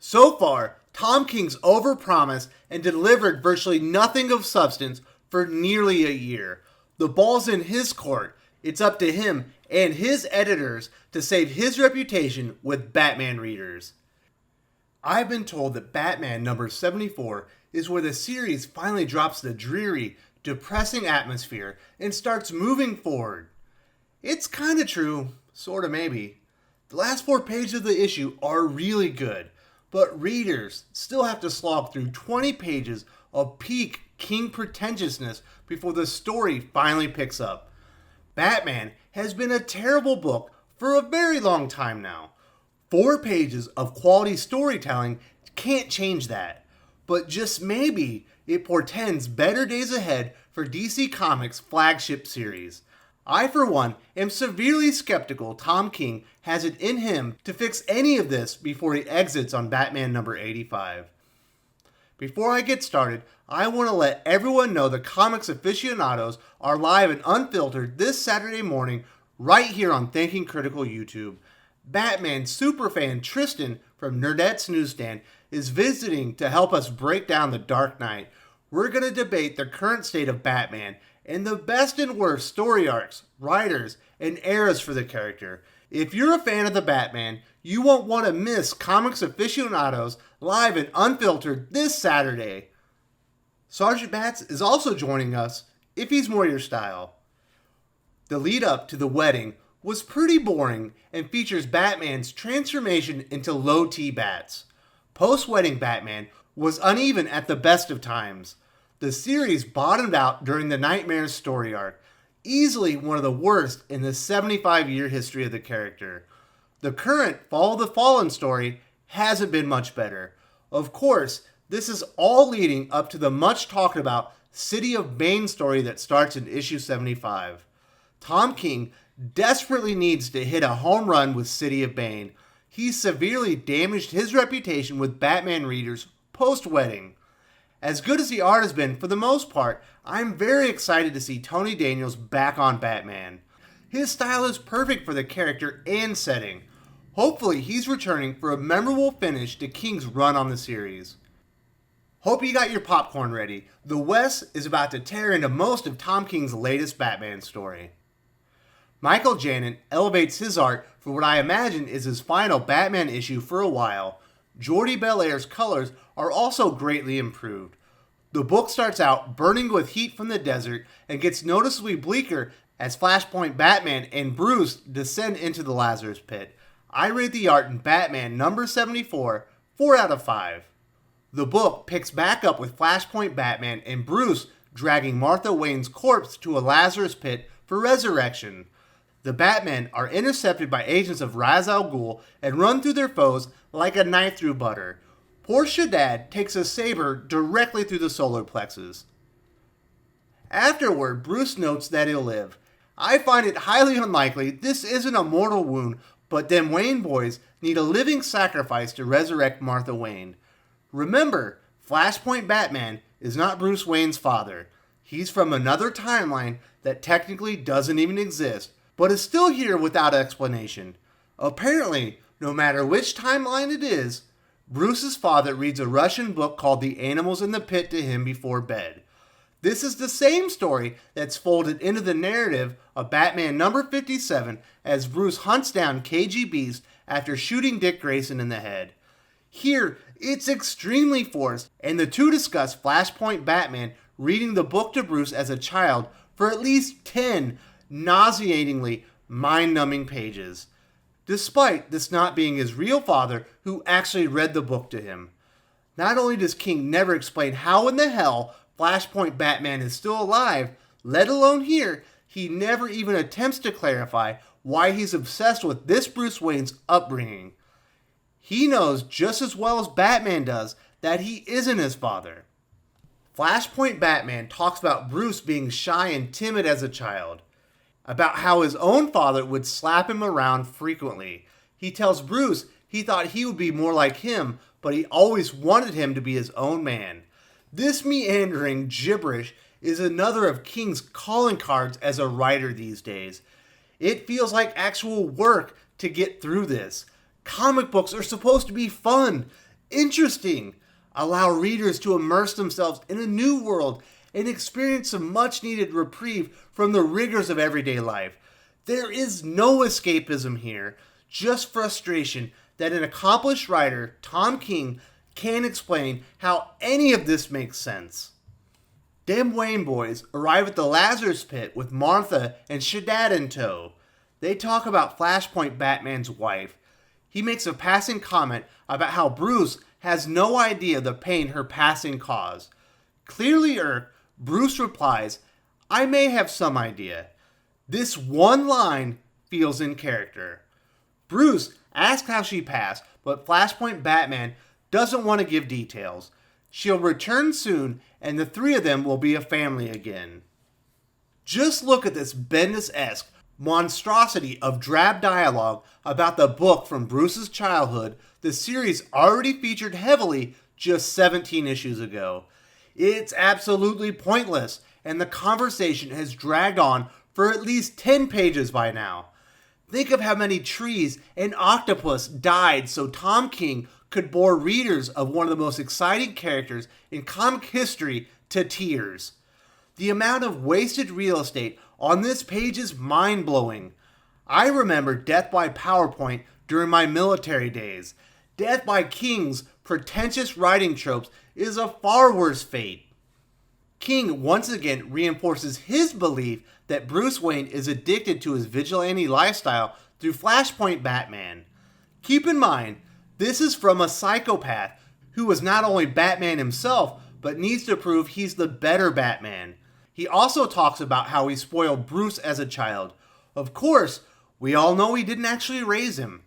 So far, Tom King's overpromised and delivered virtually nothing of substance for nearly a year. The ball's in his court. It's up to him and his editors to save his reputation with Batman readers. I've been told that Batman number 74 is where the series finally drops the dreary, depressing atmosphere and starts moving forward. It's kinda true, sorta maybe. The last 4 pages of the issue are really good, but readers still have to slog through 20 pages of peak King pretentiousness before the story finally picks up. Batman has been a terrible book for a very long time now. 4 pages of quality storytelling can't change that, but just maybe it portends better days ahead for DC Comics' flagship series. I, for one, am severely skeptical Tom King has it in him to fix any of this before he exits on Batman number 85. Before I get started, I want to let everyone know the comics aficionados are live and unfiltered this Saturday morning right here on Thinking Critical YouTube. Batman superfan Tristan from Nerdette's Newsstand is visiting to help us break down The Dark Knight. We're going to debate the current state of Batman and the best and worst story arcs, writers, and eras for the character. If you're a fan of the Batman, you won't want to miss Comics Aficionados live and unfiltered this Saturday. Sergeant Bats is also joining us, if he's more your style. The lead up to the wedding was pretty boring and features Batman's transformation into low-T Bats. Post-wedding Batman was uneven at the best of times. The series bottomed out during the Knightmares story arc, easily one of the worst in the 75-year history of the character. The current Fall of the Fallen story hasn't been much better. Of course, this is all leading up to the much talked about City of Bane story that starts in issue 75. Tom King desperately needs to hit a home run with City of Bane. He severely damaged his reputation with Batman readers post-wedding. As good as the art has been for the most part, I'm very excited to see Tony Daniels back on Batman. His style is perfect for the character and setting. Hopefully he's returning for a memorable finish to King's run on the series. Hope you got your popcorn ready. The West is about to tear into most of Tom King's latest Batman story. Michael Janin elevates his art for what I imagine is his final Batman issue for a while. Jordi Belaire's colors are also greatly improved. The book starts out burning with heat from the desert and gets noticeably bleaker as Flashpoint Batman and Bruce descend into the Lazarus Pit. I rate the art in Batman number 74, 4 out of 5. The book picks back up with Flashpoint Batman and Bruce dragging Martha Wayne's corpse to a Lazarus Pit for resurrection. The Batmen are intercepted by agents of Ra's al Ghul and run through their foes like a knife through butter. Poor Shaddad takes a saber directly through the solar plexus. Afterward, Bruce notes that he'll live. I find it highly unlikely this isn't a mortal wound, but them Wayne boys need a living sacrifice to resurrect Martha Wayne. Remember, Flashpoint Batman is not Bruce Wayne's father. He's from another timeline that technically doesn't even exist, but is still here without explanation. Apparently, no matter which timeline it is, Bruce's father reads a Russian book called The Animals in the Pit to him before bed. This is the same story that's folded into the narrative of Batman number 57 as Bruce hunts down KG Beast after shooting Dick Grayson in the head. Here, it's extremely forced, and the two discuss Flashpoint Batman reading the book to Bruce as a child for at least 10 nauseatingly mind-numbing pages, despite this not being his real father who actually read the book to him. Not only does King never explain how in the hell Flashpoint Batman is still alive, let alone here, he never even attempts to clarify why he's obsessed with this Bruce Wayne's upbringing. He knows just as well as Batman does that he isn't his father. Flashpoint Batman talks about Bruce being shy and timid as a child, about how his own father would slap him around frequently. He tells Bruce he thought he would be more like him, but he always wanted him to be his own man. This meandering gibberish is another of King's calling cards as a writer these days. It feels like actual work to get through this. Comic books are supposed to be fun. interesting, allow readers to immerse themselves in a new world and experience some much needed reprieve from the rigors of everyday life. There is no escapism here, just frustration that an accomplished writer, Tom King, can't explain how any of this makes sense. Dem Wayne boys arrive at the Lazarus Pit with Martha and Shaddad in tow. They talk about Flashpoint Batman's wife. He makes a passing comment about how Bruce has no idea the pain her passing caused. Clearly irked, Bruce replies, "I may have some idea." This one line feels in character. Bruce asks how she passed, but Flashpoint Batman doesn't want to give details. She'll return soon, and the three of them will be a family again. Just look at this Bendis-esque monstrosity of drab dialogue about the book from Bruce's childhood the series already featured heavily just 17 issues ago. It's absolutely pointless, and the conversation has dragged on for at least 10 pages by now. Think of how many trees and octopus died so Tom King could bore readers of one of the most exciting characters in comic history to tears. The amount of wasted real estate on this page is mind-blowing. I remember death by PowerPoint during my military days. Death by King's pretentious writing tropes is a far worse fate. King once again reinforces his belief that Bruce Wayne is addicted to his vigilante lifestyle through Flashpoint Batman. Keep in mind, this is from a psychopath who was not only Batman himself, but needs to prove he's the better Batman. He also talks about how he spoiled Bruce as a child. Of course, we all know he didn't actually raise him.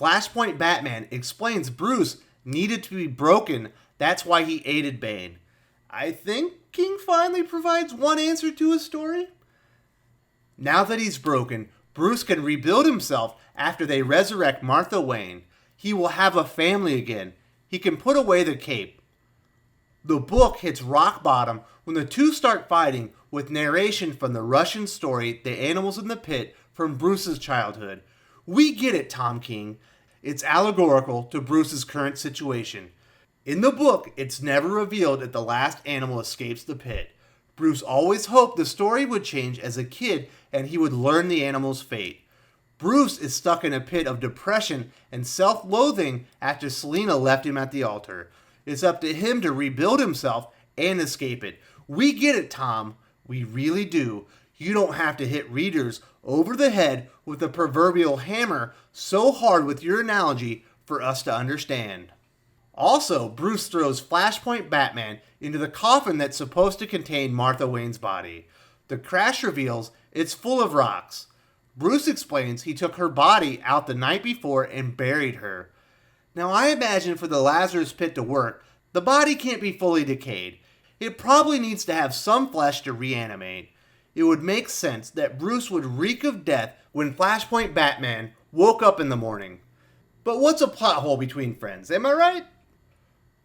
Flashpoint Batman explains Bruce needed to be broken, that's why he aided Bane. I think King finally provides one answer to his story. Now that he's broken, Bruce can rebuild himself after they resurrect Martha Wayne. He will have a family again. He can put away the cape. The book hits rock bottom when the two start fighting with narration from the Russian story The Animals in the Pit from Bruce's childhood. We get it, Tom King. It's allegorical to Bruce's current situation. In the book, it's never revealed if the last animal escapes the pit. Bruce always hoped the story would change as a kid and he would learn the animal's fate. Bruce is stuck in a pit of depression and self-loathing after Selina left him at the altar. It's up to him to rebuild himself and escape it. We get it, Tom. We really do. You don't have to hit readers over the head with a proverbial hammer so hard with your analogy for us to understand. Also, Bruce throws Flashpoint Batman into the coffin that's supposed to contain Martha Wayne's body. The crash reveals it's full of rocks. Bruce explains he took her body out the night before and buried her. Now I imagine for the Lazarus Pit to work, the body can't be fully decayed. It probably needs to have some flesh to reanimate. It would make sense that Bruce would reek of death when Flashpoint Batman woke up in the morning. But what's a plot hole between friends, am I right?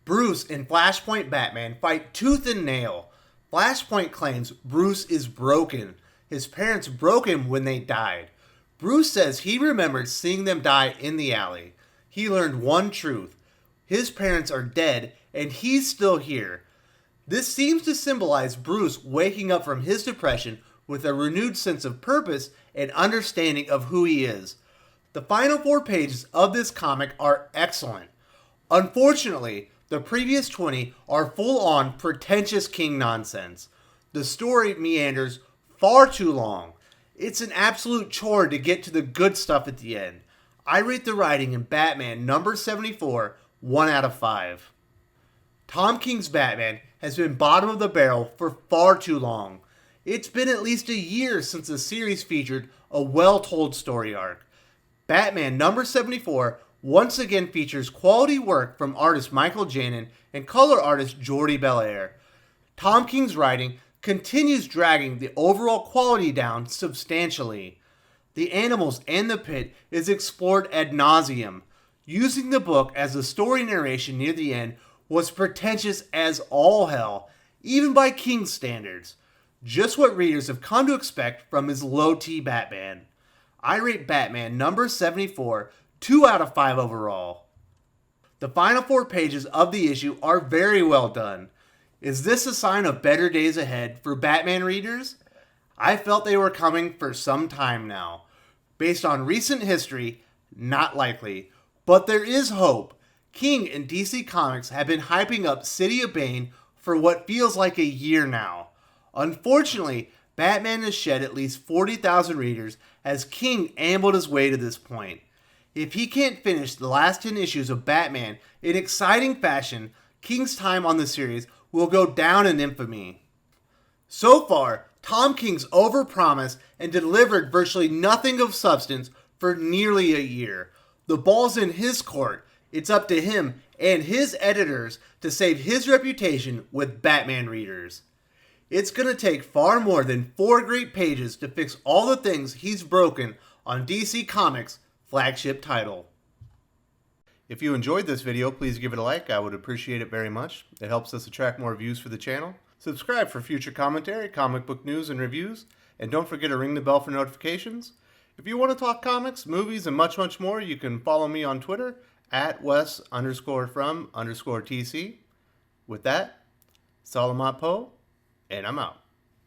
Bruce and Flashpoint Batman fight tooth and nail. Flashpoint claims Bruce is broken. His parents broke him when they died. Bruce says he remembered seeing them die in the alley. He learned one truth. His parents are dead and he's still here. This seems to symbolize Bruce waking up from his depression with a renewed sense of purpose and understanding of who he is. The final 4 pages of this comic are excellent. Unfortunately, the previous 20 are full-on pretentious King nonsense. The story meanders far too long. It's an absolute chore to get to the good stuff at the end. I rate the writing in Batman number 74 1 out of 5. Tom King's Batman has been bottom of the barrel for far too long. It's been at least a year since the series featured a well-told story arc. Batman number 74 once again features quality work from artist Michael Janin and color artist Jordi Belair. Tom King's writing continues dragging the overall quality down substantially. The Animals and the Pit is explored ad nauseum. Using the book as a story narration near the end was pretentious as all hell, even by King's standards. Just what readers have come to expect from his low-T Batman. I rate Batman number 74 2 out of 5 overall. The final 4 pages of the issue are very well done. Is this a sign of better days ahead for Batman readers? I felt they were coming for some time now. Based on recent history, not likely. But there is hope. King and DC Comics have been hyping up City of Bane for what feels like a year now. Unfortunately, Batman has shed at least 40,000 readers as King ambled his way to this point. If he can't finish the last 10 issues of Batman in exciting fashion, King's time on the series will go down in infamy. So far, Tom King's overpromised and delivered virtually nothing of substance for nearly a year. The ball's in his court. It's up to him and his editors to save his reputation with Batman readers. It's going to take far more than 4 great pages to fix all the things he's broken on DC Comics' flagship title. If you enjoyed this video, please give it a like. I would appreciate it very much. It helps us attract more views for the channel. Subscribe for future commentary, comic book news, and reviews. And don't forget to ring the bell for notifications. If you want to talk comics, movies, and much, much more, you can follow me on Twitter at Wes_from_TC. With that, Salamat Po, and I'm out.